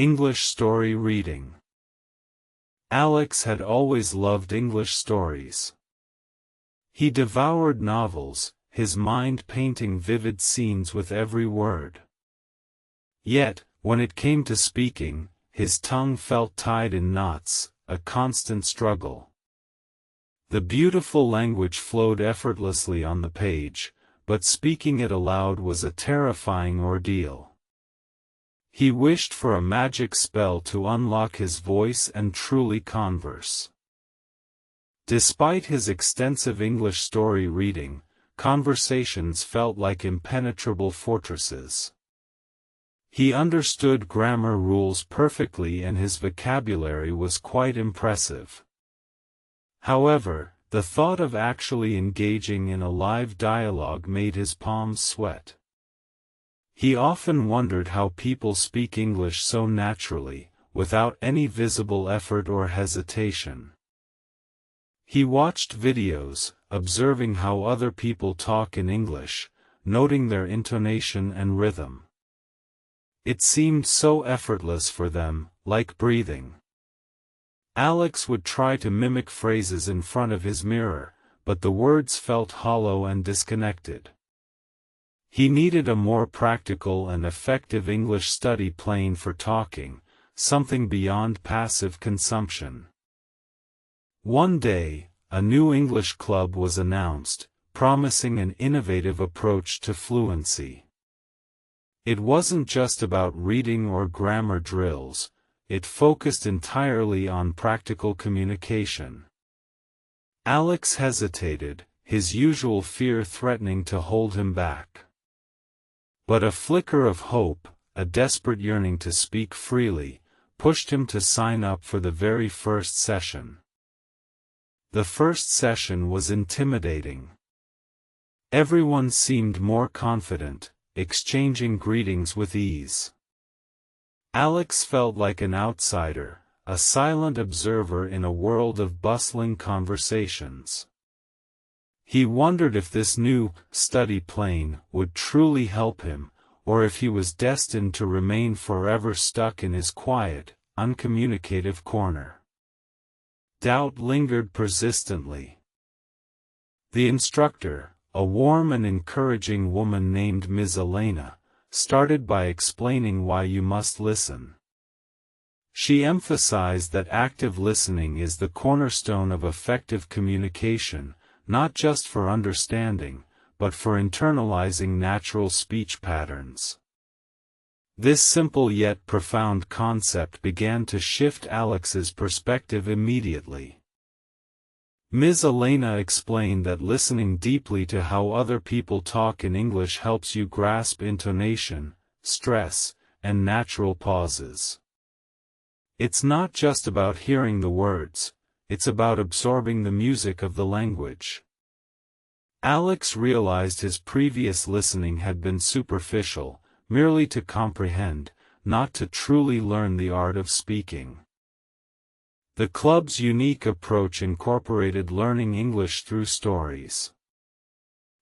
English story reading. Alex had always loved English stories. He devoured novels, his mind painting vivid scenes with every word. Yet, when it came to speaking, his tongue felt tied in knots, a constant struggle. The beautiful language flowed effortlessly on the page, but speaking it aloud was a terrifying ordeal. He wished for a magic spell to unlock his voice and truly converse. Despite his extensive English story reading, conversations felt like impenetrable fortresses. He understood grammar rules perfectly and his vocabulary was quite impressive. However, the thought of actually engaging in a live dialogue made his palms sweat. He often wondered how people speak English so naturally, without any visible effort or hesitation. He watched videos, observing how other people talk in English, noting their intonation and rhythm. It seemed so effortless for them, like breathing. Alex would try to mimic phrases in front of his mirror, but the words felt hollow and disconnected. He needed a more practical and effective English study plan for talking, something beyond passive consumption. One day, a new English club was announced, promising an innovative approach to fluency. It wasn't just about reading or grammar drills, it focused entirely on practical communication. Alex hesitated, his usual fear threatening to hold him back. But a flicker of hope, a desperate yearning to speak freely, pushed him to sign up for the very first session. The first session was intimidating. Everyone seemed more confident, exchanging greetings with ease. Alex felt like an outsider, a silent observer in a world of bustling conversations. He wondered if this new study plan would truly help him, or if he was destined to remain forever stuck in his quiet, uncommunicative corner. Doubt lingered persistently. The instructor, a warm and encouraging woman named Ms. Elena, started by explaining why you must listen. She emphasized that active listening is the cornerstone of effective communication, not just for understanding, but for internalizing natural speech patterns. This simple yet profound concept began to shift Alex's perspective immediately. Ms. Elena explained that listening deeply to how other people talk in English helps you grasp intonation, stress, and natural pauses. It's not just about hearing the words, it's about absorbing the music of the language. Alex realized his previous listening had been superficial, merely to comprehend, not to truly learn the art of speaking. The club's unique approach incorporated learning English through stories.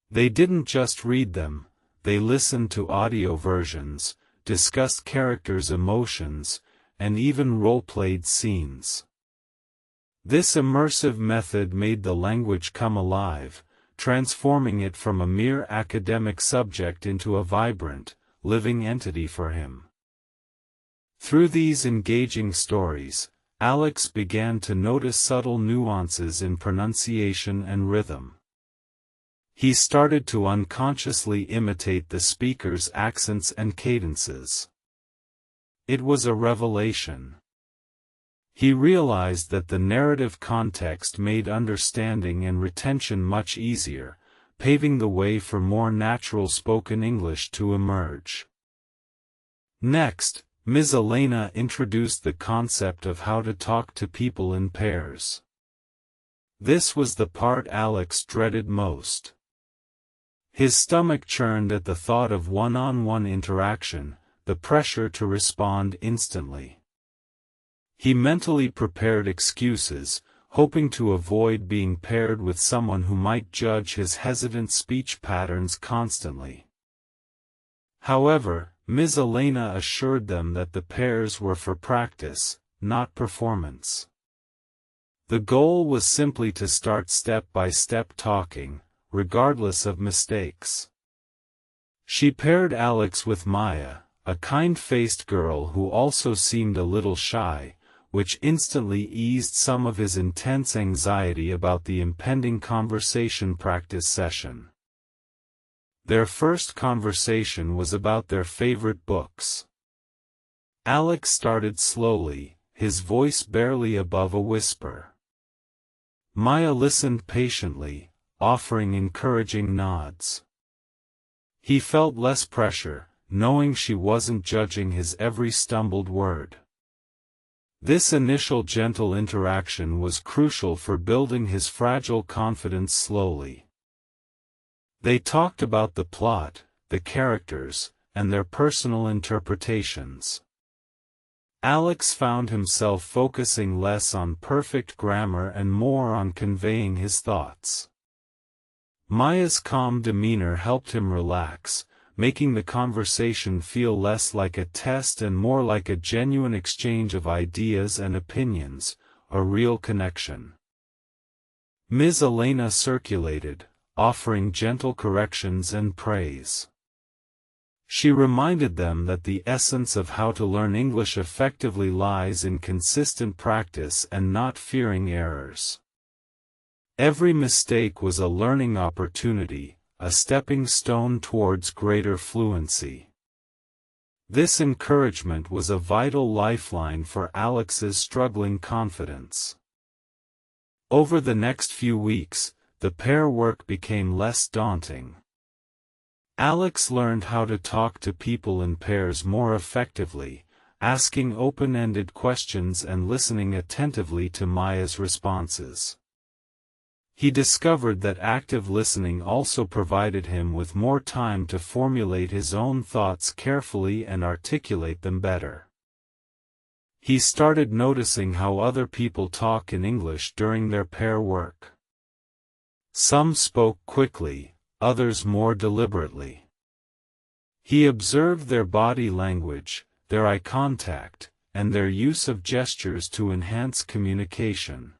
They didn't just read them, they listened to audio versions, discussed characters' emotions, and even role-played scenes. This immersive method made the language come alive, transforming it from a mere academic subject into a vibrant, living entity for him. Through these engaging stories, Alex began to notice subtle nuances in pronunciation and rhythm. He started to unconsciously imitate the speaker's accents and cadences. It was a revelation. He realized that the narrative context made understanding and retention much easier, paving the way for more natural spoken English to emerge. Next, Ms. Elena introduced the concept of how to talk to people in pairs. This was the part Alex dreaded most. His stomach churned at the thought of one-on-one interaction, the pressure to respond instantly. He mentally prepared excuses, hoping to avoid being paired with someone who might judge his hesitant speech patterns constantly. However, Ms. Elena assured them that the pairs were for practice, not performance. The goal was simply to start step-by-step talking, regardless of mistakes. She paired Alex with Maya, a kind-faced girl who also seemed a little shy, which instantly eased some of his intense anxiety about the impending conversation practice session. Their first conversation was about their favorite books. Alex started slowly, his voice barely above a whisper. Maya listened patiently, offering encouraging nods. He felt less pressure, knowing she wasn't judging his every stumbled word. This initial gentle interaction was crucial for building his fragile confidence slowly. They talked about the plot, the characters, and their personal interpretations. Alex found himself focusing less on perfect grammar and more on conveying his thoughts. Maya's calm demeanor helped him relax, making the conversation feel less like a test and more like a genuine exchange of ideas and opinions, a real connection. Ms. Elena circulated, offering gentle corrections and praise. She reminded them that the essence of how to learn English effectively lies in consistent practice and not fearing errors. Every mistake was a learning opportunity, a stepping stone towards greater fluency. This encouragement was a vital lifeline for Alex's struggling confidence. Over the next few weeks, the pair work became less daunting. Alex learned how to talk to people in pairs more effectively, asking open-ended questions and listening attentively to Maya's responses. He discovered that active listening also provided him with more time to formulate his own thoughts carefully and articulate them better. He started noticing how other people talk in English during their pair work. Some spoke quickly, others more deliberately. He observed their body language, their eye contact, and their use of gestures to enhance communication.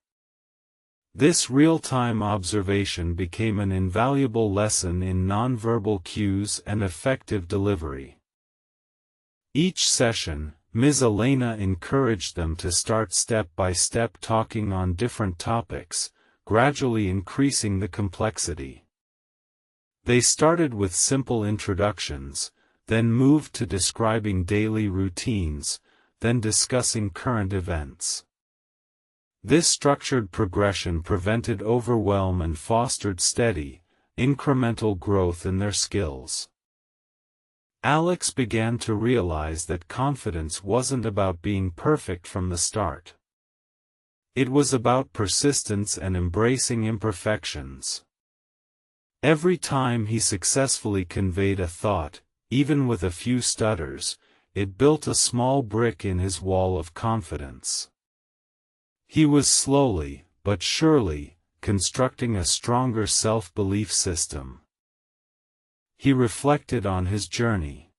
This real-time observation became an invaluable lesson in nonverbal cues and effective delivery. Each session, Ms. Elena encouraged them to start step-by-step talking on different topics, gradually increasing the complexity. They started with simple introductions, then moved to describing daily routines, then discussing current events. This structured progression prevented overwhelm and fostered steady, incremental growth in their skills. Alex began to realize that confidence wasn't about being perfect from the start. It was about persistence and embracing imperfections. Every time he successfully conveyed a thought, even with a few stutters, it built a small brick in his wall of confidence. He was slowly, but surely, constructing a stronger self-belief system. He reflected on his journey.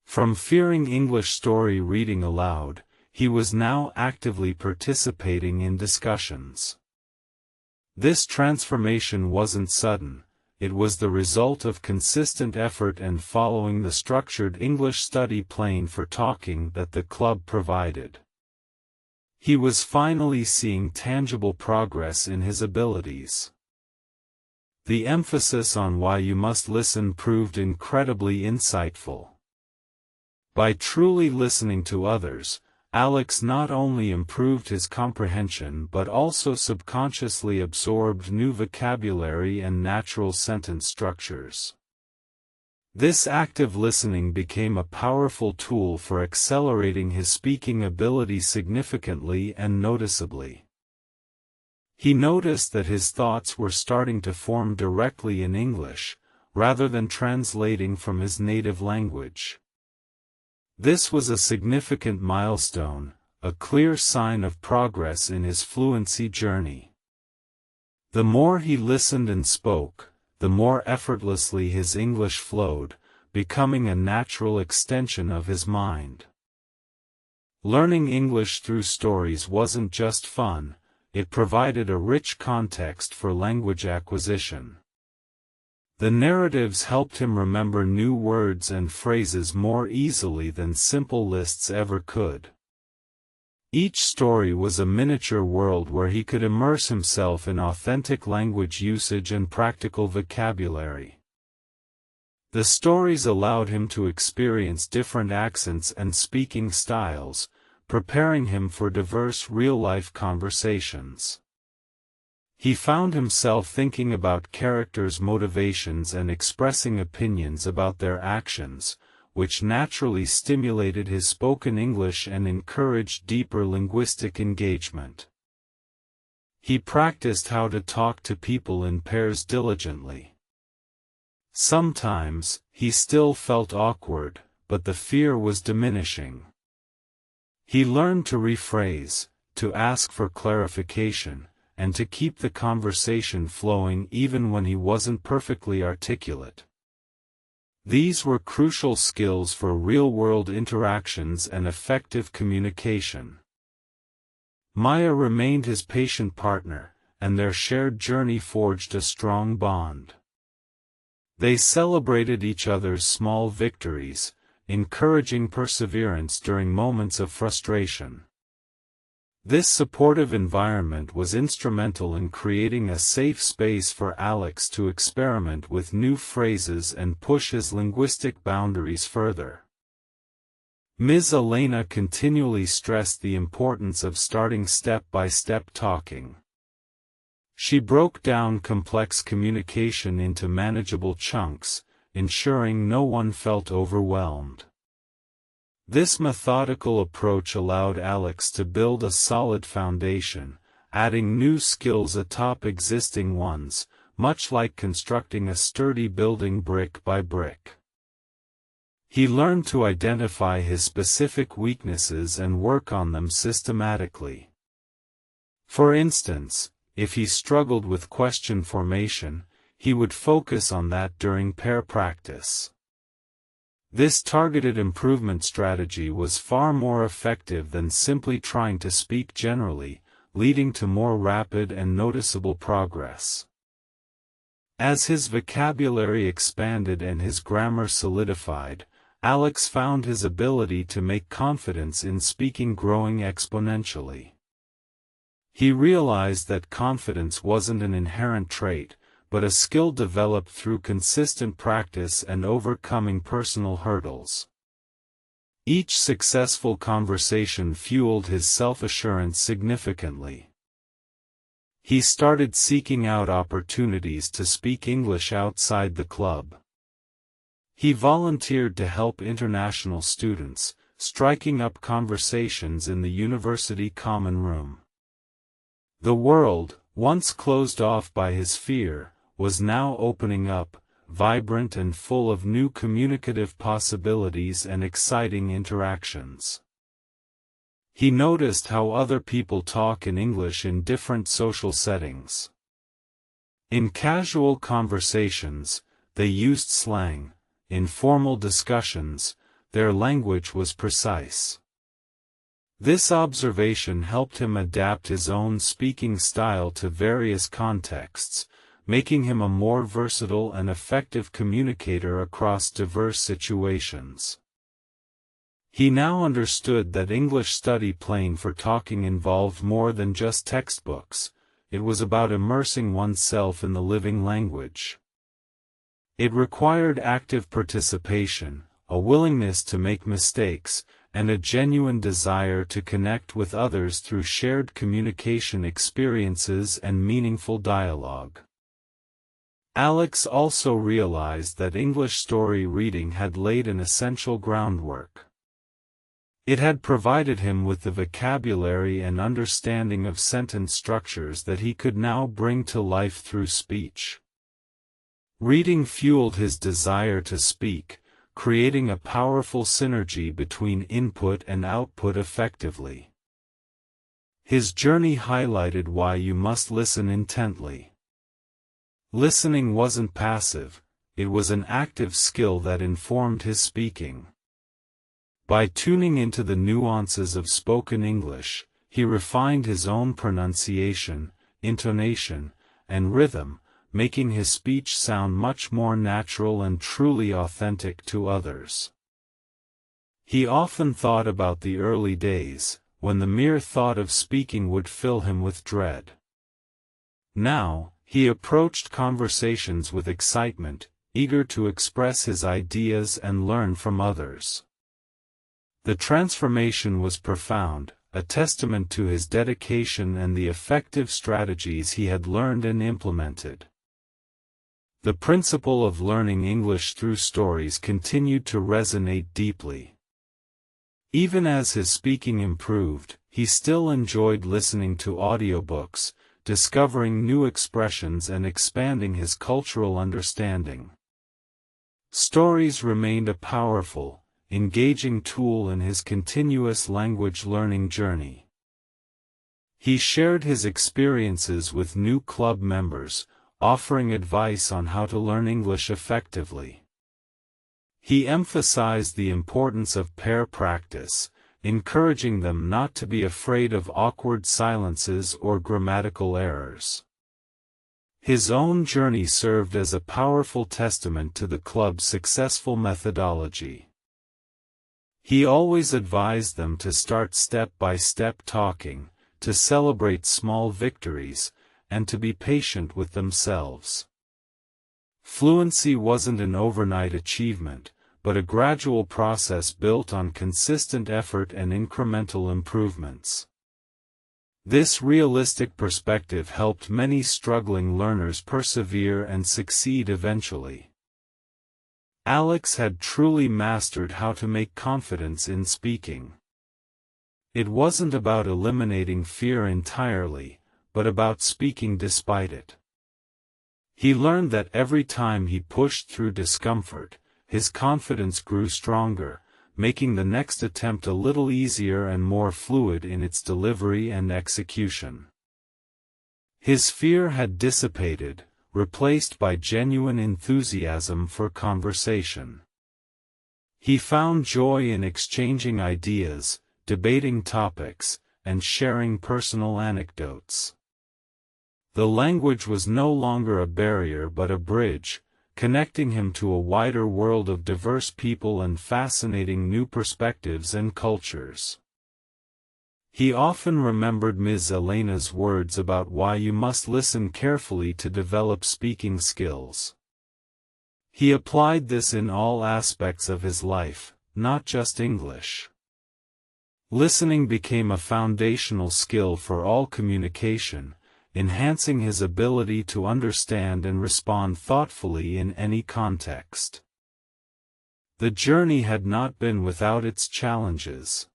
From fearing English story reading aloud, he was now actively participating in discussions. This transformation wasn't sudden, it was the result of consistent effort and following the structured English study plan for talking that the club provided. He was finally seeing tangible progress in his abilities. The emphasis on why you must listen proved incredibly insightful. By truly listening to others, Alex not only improved his comprehension but also subconsciously absorbed new vocabulary and natural sentence structures. This active listening became a powerful tool for accelerating his speaking ability significantly and noticeably. He noticed that his thoughts were starting to form directly in English, rather than translating from his native language. This was a significant milestone, a clear sign of progress in his fluency journey. The more he listened and spoke, the more effortlessly his English flowed, becoming a natural extension of his mind. Learning English through stories wasn't just fun, it provided a rich context for language acquisition. The narratives helped him remember new words and phrases more easily than simple lists ever could. Each story was a miniature world where he could immerse himself in authentic language usage and practical vocabulary. The stories allowed him to experience different accents and speaking styles, preparing him for diverse real-life conversations. He found himself thinking about characters' motivations and expressing opinions about their actions, which naturally stimulated his spoken English and encouraged deeper linguistic engagement. He practiced how to talk to people in pairs diligently. Sometimes, he still felt awkward, but the fear was diminishing. He learned to rephrase, to ask for clarification, and to keep the conversation flowing even when he wasn't perfectly articulate. These were crucial skills for real-world interactions and effective communication. Maya remained his patient partner, and their shared journey forged a strong bond. They celebrated each other's small victories, encouraging perseverance during moments of frustration. This supportive environment was instrumental in creating a safe space for Alex to experiment with new phrases and push his linguistic boundaries further. Ms. Elena continually stressed the importance of starting step-by-step talking. She broke down complex communication into manageable chunks, ensuring no one felt overwhelmed. This methodical approach allowed Alex to build a solid foundation, adding new skills atop existing ones, much like constructing a sturdy building brick by brick. He learned to identify his specific weaknesses and work on them systematically. For instance, if he struggled with question formation, he would focus on that during pair practice. This targeted improvement strategy was far more effective than simply trying to speak generally, leading to more rapid and noticeable progress. As his vocabulary expanded and his grammar solidified, Alex found his ability to make confidence in speaking growing exponentially. He realized that confidence wasn't an inherent trait, but a skill developed through consistent practice and overcoming personal hurdles. Each successful conversation fueled his self-assurance significantly. He started seeking out opportunities to speak English outside the club. He volunteered to help international students, striking up conversations in the university common room. The world, once closed off by his fear, was now opening up, vibrant and full of new communicative possibilities and exciting interactions. He noticed how other people talk in English in different social settings. In casual conversations, they used slang. In formal discussions, their language was precise. This observation helped him adapt his own speaking style to various contexts, making him a more versatile and effective communicator across diverse situations. He now understood that English study playing for talking involved more than just textbooks, it was about immersing oneself in the living language. It required active participation, a willingness to make mistakes, and a genuine desire to connect with others through shared communication experiences and meaningful dialogue. Alex also realized that English story reading had laid an essential groundwork. It had provided him with the vocabulary and understanding of sentence structures that he could now bring to life through speech. Reading fueled his desire to speak, creating a powerful synergy between input and output effectively. His journey highlighted why you must listen intently. Listening wasn't passive, it was an active skill that informed his speaking. By tuning into the nuances of spoken English, he refined his own pronunciation, intonation, and rhythm, making his speech sound much more natural and truly authentic to others. He often thought about the early days, when the mere thought of speaking would fill him with dread. Now, he approached conversations with excitement, eager to express his ideas and learn from others. The transformation was profound, a testament to his dedication and the effective strategies he had learned and implemented. The principle of learning English through stories continued to resonate deeply. Even as his speaking improved, he still enjoyed listening to audiobooks, discovering new expressions and expanding his cultural understanding. Stories remained a powerful, engaging tool in his continuous language learning journey. He shared his experiences with new club members, offering advice on how to learn English effectively. He emphasized the importance of pair practice, encouraging them not to be afraid of awkward silences or grammatical errors. His own journey served as a powerful testament to the club's successful methodology. He always advised them to start step-by-step talking, to celebrate small victories, and to be patient with themselves. Fluency wasn't an overnight achievement, but a gradual process built on consistent effort and incremental improvements. This realistic perspective helped many struggling learners persevere and succeed eventually. Alex had truly mastered how to make confidence in speaking. It wasn't about eliminating fear entirely, but about speaking despite it. He learned that every time he pushed through discomfort, his confidence grew stronger, making the next attempt a little easier and more fluid in its delivery and execution. His fear had dissipated, replaced by genuine enthusiasm for conversation. He found joy in exchanging ideas, debating topics, and sharing personal anecdotes. The language was no longer a barrier but a bridge, connecting him to a wider world of diverse people and fascinating new perspectives and cultures. He often remembered Ms. Elena's words about why you must listen carefully to develop speaking skills. He applied this in all aspects of his life, not just English. Listening became a foundational skill for all communication, enhancing his ability to understand and respond thoughtfully in any context. The journey had not been without its challenges.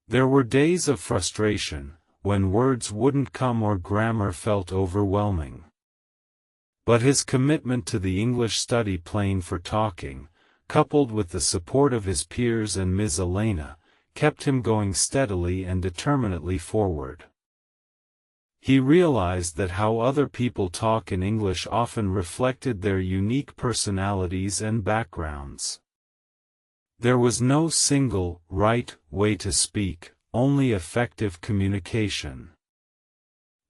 There were days of frustration, when words wouldn't come or grammar felt overwhelming. But his commitment to the English study plane for talking, coupled with the support of his peers and Ms. Elena, kept him going steadily and determinedly forward. He realized that how other people talk in English often reflected their unique personalities and backgrounds. There was no single, right, way to speak, only effective communication.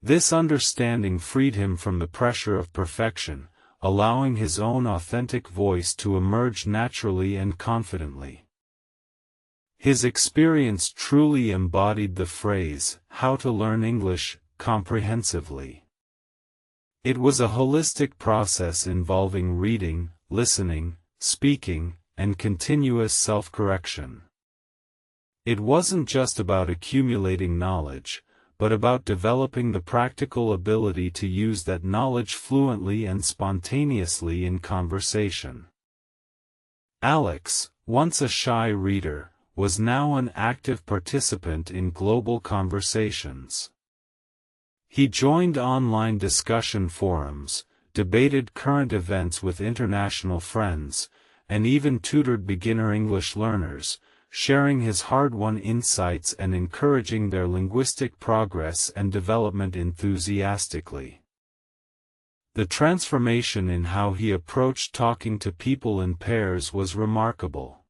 This understanding freed him from the pressure of perfection, allowing his own authentic voice to emerge naturally and confidently. His experience truly embodied the phrase, "how to learn English comprehensively." It was a holistic process involving reading, listening, speaking, and continuous self-correction. It wasn't just about accumulating knowledge, but about developing the practical ability to use that knowledge fluently and spontaneously in conversation. Alex, once a shy reader, was now an active participant in global conversations. He joined online discussion forums, debated current events with international friends, and even tutored beginner English learners, sharing his hard-won insights and encouraging their linguistic progress and development enthusiastically. The transformation in how he approached talking to people in pairs was remarkable.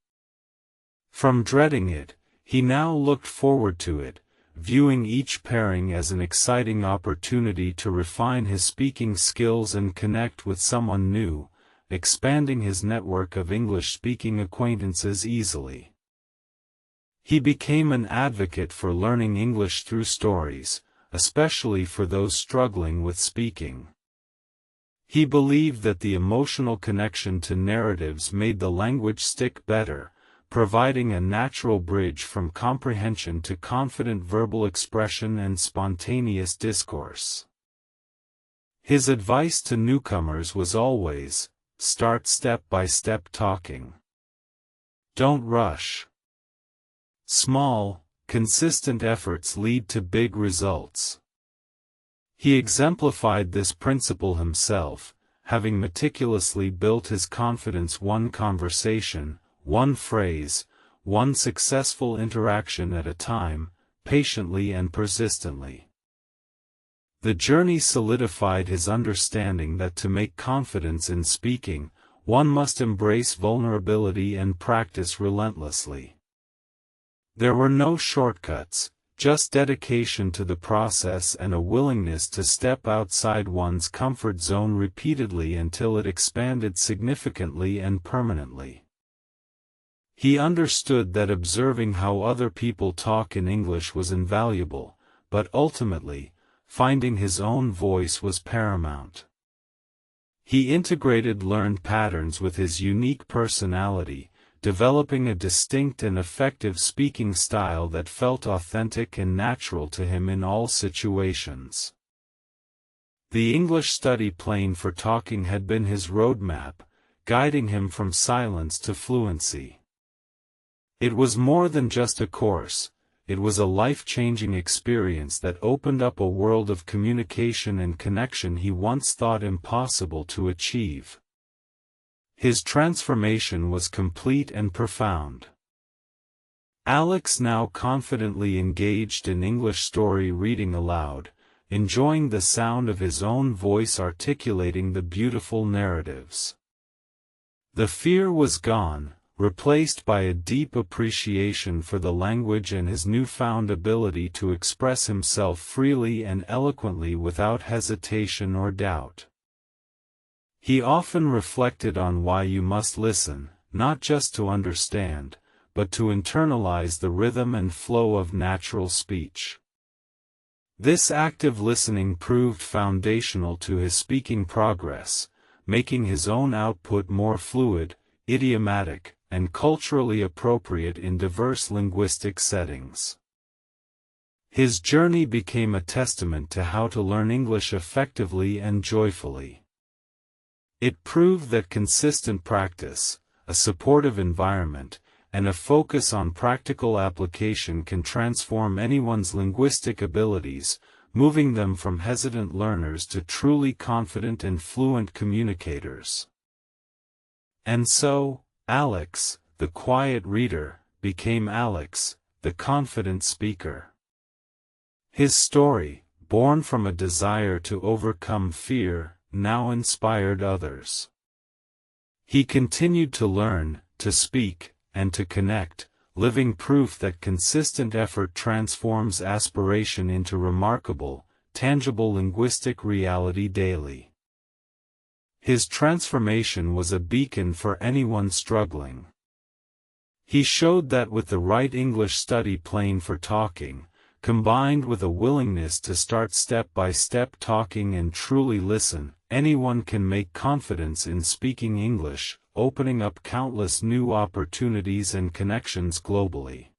From dreading it, he now looked forward to it, viewing each pairing as an exciting opportunity to refine his speaking skills and connect with someone new, expanding his network of English-speaking acquaintances easily. He became an advocate for learning English through stories, especially for those struggling with speaking. He believed that the emotional connection to narratives made the language stick better, providing a natural bridge from comprehension to confident verbal expression and spontaneous discourse. His advice to newcomers was always, start step-by-step talking. Don't rush. Small, consistent efforts lead to big results. He exemplified this principle himself, having meticulously built his confidence one conversation, one phrase, one successful interaction at a time, patiently and persistently. The journey solidified his understanding that to make confidence in speaking, one must embrace vulnerability and practice relentlessly. There were no shortcuts, just dedication to the process and a willingness to step outside one's comfort zone repeatedly until it expanded significantly and permanently. He understood that observing how other people talk in English was invaluable, but ultimately, finding his own voice was paramount. He integrated learned patterns with his unique personality, developing a distinct and effective speaking style that felt authentic and natural to him in all situations. The English study plan for talking had been his roadmap, guiding him from silence to fluency. It was more than just a course, it was a life-changing experience that opened up a world of communication and connection he once thought impossible to achieve. His transformation was complete and profound. Alex now confidently engaged in English story reading aloud, enjoying the sound of his own voice articulating the beautiful narratives. The fear was gone, replaced by a deep appreciation for the language and his newfound ability to express himself freely and eloquently without hesitation or doubt. He often reflected on why you must listen, not just to understand, but to internalize the rhythm and flow of natural speech. This active listening proved foundational to his speaking progress, making his own output more fluid, idiomatic, and culturally appropriate in diverse linguistic settings. His journey became a testament to how to learn English effectively and joyfully. It proved that consistent practice, a supportive environment, and a focus on practical application can transform anyone's linguistic abilities, moving them from hesitant learners to truly confident and fluent communicators. And so, Alex, the quiet reader, became Alex, the confident speaker. His story, born from a desire to overcome fear, now inspired others. He continued to learn, to speak, and to connect, living proof that consistent effort transforms aspiration into remarkable, tangible linguistic reality daily. His transformation was a beacon for anyone struggling. He showed that with the right English study plan for talking, combined with a willingness to start step-by-step talking and truly listen, anyone can make confidence in speaking English, opening up countless new opportunities and connections globally.